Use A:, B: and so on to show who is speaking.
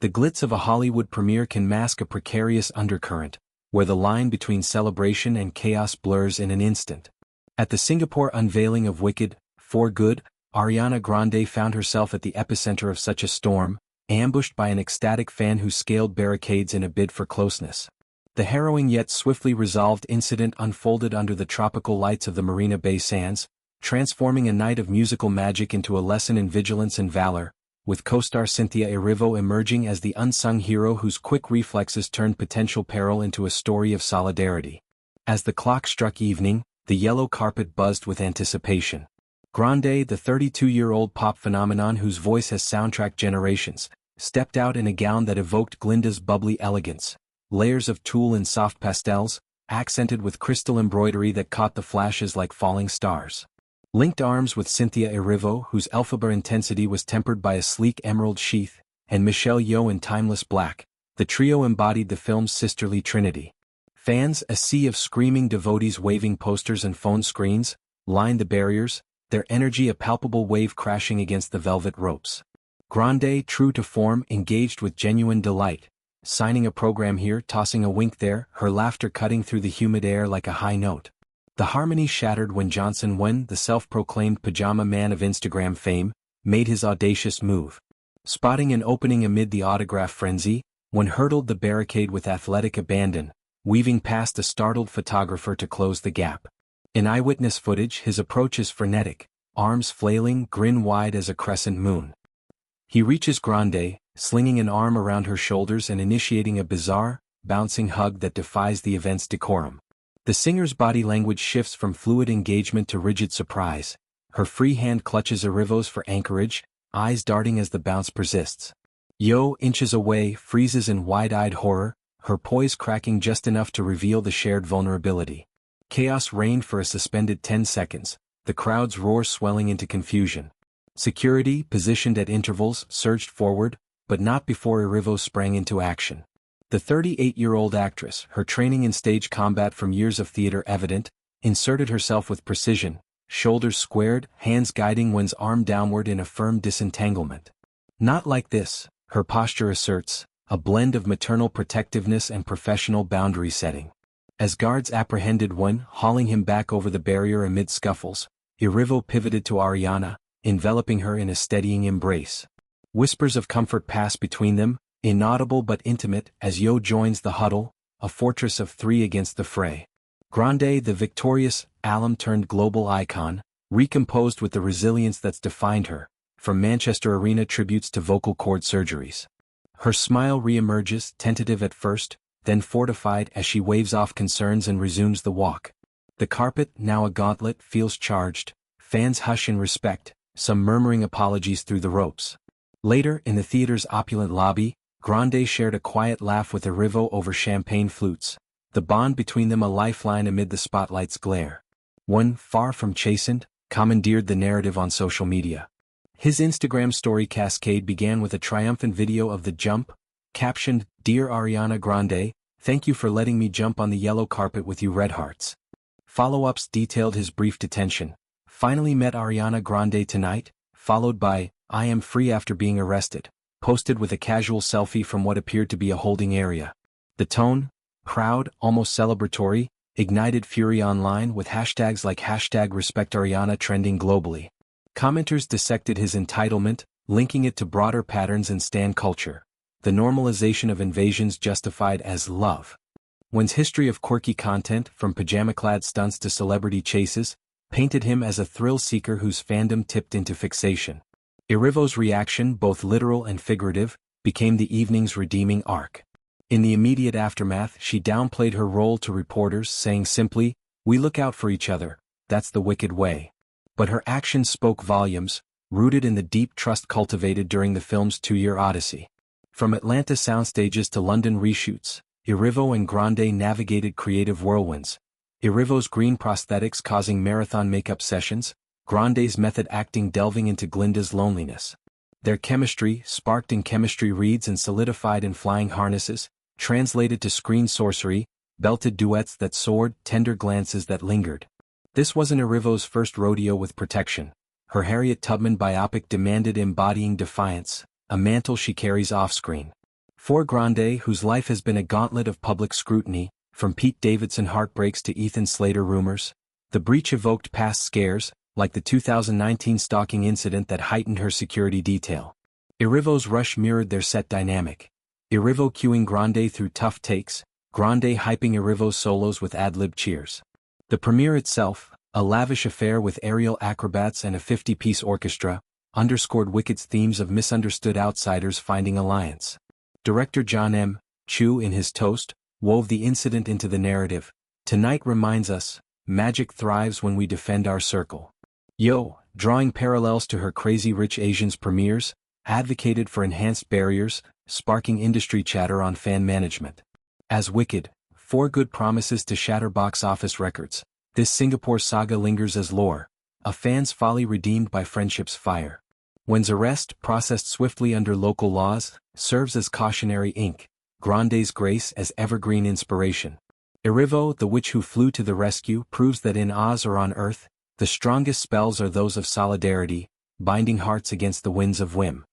A: The glitz of a Hollywood premiere can mask a precarious undercurrent, where the line between celebration and chaos blurs in an instant. At the Singapore unveiling of Wicked, For Good, Ariana Grande found herself at the epicenter of such a storm, ambushed by an ecstatic fan who scaled barricades in a bid for closeness. The harrowing yet swiftly resolved incident unfolded under the tropical lights of the Marina Bay Sands, transforming a night of musical magic into a lesson in vigilance and valor, with co-star Cynthia Erivo emerging as the unsung hero whose quick reflexes turned potential peril into a story of solidarity. As the clock struck evening, the yellow carpet buzzed with anticipation. Grande, the 32-year-old pop phenomenon whose voice has soundtracked generations, stepped out in a gown that evoked Glinda's bubbly elegance, layers of tulle and soft pastels, accented with crystal embroidery that caught the flashes like falling stars. Linked arms with Cynthia Erivo, whose Elphaba intensity was tempered by a sleek emerald sheath, and Michelle Yeoh in timeless black, the trio embodied the film's sisterly trinity. Fans, a sea of screaming devotees waving posters and phone screens, lined the barriers, their energy a palpable wave crashing against the velvet ropes. Grande, true to form, engaged with genuine delight, signing a program here, tossing a wink there, her laughter cutting through the humid air like a high note. The harmony shattered when Johnson Wen, the self-proclaimed pajama man of Instagram fame, made his audacious move. Spotting an opening amid the autograph frenzy, Wen hurdled the barricade with athletic abandon, weaving past a startled photographer to close the gap. In eyewitness footage, his approach is frenetic, arms flailing, grin wide as a crescent moon. He reaches Grande, slinging an arm around her shoulders and initiating a bizarre, bouncing hug that defies the event's decorum. The singer's body language shifts from fluid engagement to rigid surprise, her free hand clutches Erivo's for anchorage, eyes darting as the bounce persists. Yeoh inches away, freezes in wide-eyed horror, her poise cracking just enough to reveal the shared vulnerability. Chaos reigned for a suspended 10 seconds, the crowd's roar swelling into confusion. Security, positioned at intervals, surged forward, but not before Erivo sprang into action. The 38-year-old actress, her training in stage combat from years of theater evident, inserted herself with precision, shoulders squared, hands guiding Wen's arm downward in a firm disentanglement. Not like this, her posture asserts, a blend of maternal protectiveness and professional boundary setting. As guards apprehended Wen, hauling him back over the barrier amid scuffles, Erivo pivoted to Ariana, enveloping her in a steadying embrace. Whispers of comfort pass between them, inaudible but intimate, as Yeoh joins the huddle, a fortress of three against the fray. Grande, the victorious, alum-turned-global icon, recomposed with the resilience that's defined her, from Manchester Arena tributes to vocal cord surgeries. Her smile re-emerges, tentative at first, then fortified as she waves off concerns and resumes the walk. The carpet, now a gauntlet, feels charged, fans hush in respect, some murmuring apologies through the ropes. Later, in the theater's opulent lobby, Grande shared a quiet laugh with Erivo over champagne flutes, the bond between them a lifeline amid the spotlight's glare. One, far from chastened, commandeered the narrative on social media. His Instagram story cascade began with a triumphant video of the jump, captioned, "Dear Ariana Grande, thank you for letting me jump on the yellow carpet with you red hearts." Follow-ups detailed his brief detention. "Finally met Ariana Grande tonight," followed by, "I am free after being arrested," posted with a casual selfie from what appeared to be a holding area. The tone, proud, almost celebratory, ignited fury online with hashtags like #RespectAriana trending globally. Commenters dissected his entitlement, linking it to broader patterns in stan culture. The normalization of invasions justified as love. Wen's history of quirky content, from pajama-clad stunts to celebrity chases, painted him as a thrill-seeker whose fandom tipped into fixation. Erivo's reaction, both literal and figurative, became the evening's redeeming arc. In the immediate aftermath, she downplayed her role to reporters, saying simply, "We look out for each other, that's the Wicked way." But her actions spoke volumes, rooted in the deep trust cultivated during the film's 2-year odyssey. From Atlanta soundstages to London reshoots, Erivo and Grande navigated creative whirlwinds. Erivo's green prosthetics causing marathon makeup sessions, Grande's method acting delving into Glinda's loneliness. Their chemistry, sparked in chemistry reads and solidified in flying harnesses, translated to screen sorcery, belted duets that soared, tender glances that lingered. This wasn't Erivo's first rodeo with protection. Her Harriet Tubman biopic demanded embodying defiance, a mantle she carries off-screen. For Grande, whose life has been a gauntlet of public scrutiny, from Pete Davidson heartbreaks to Ethan Slater rumors, the breach evoked past scares, like the 2019 stalking incident that heightened her security detail. Erivo's rush mirrored their set dynamic. Erivo cueing Grande through tough takes, Grande hyping Erivo's solos with ad-lib cheers. The premiere itself, a lavish affair with aerial acrobats and a 50-piece orchestra, underscored Wicked's themes of misunderstood outsiders finding alliance. Director John M. Chu in his Toast wove the incident into the narrative. Tonight reminds us, magic thrives when we defend our circle. Yo, drawing parallels to her Crazy Rich Asians premieres, advocated for enhanced barriers, sparking industry chatter on fan management. As Wicked, For Good promises to shatter box office records, this Singapore saga lingers as lore, a fan's folly redeemed by friendship's fire. Wen's arrest, processed swiftly under local laws, serves as cautionary ink, Grande's grace as evergreen inspiration. Erivo, the witch who flew to the rescue, proves that in Oz or on Earth, the strongest spells are those of solidarity, binding hearts against the winds of whim.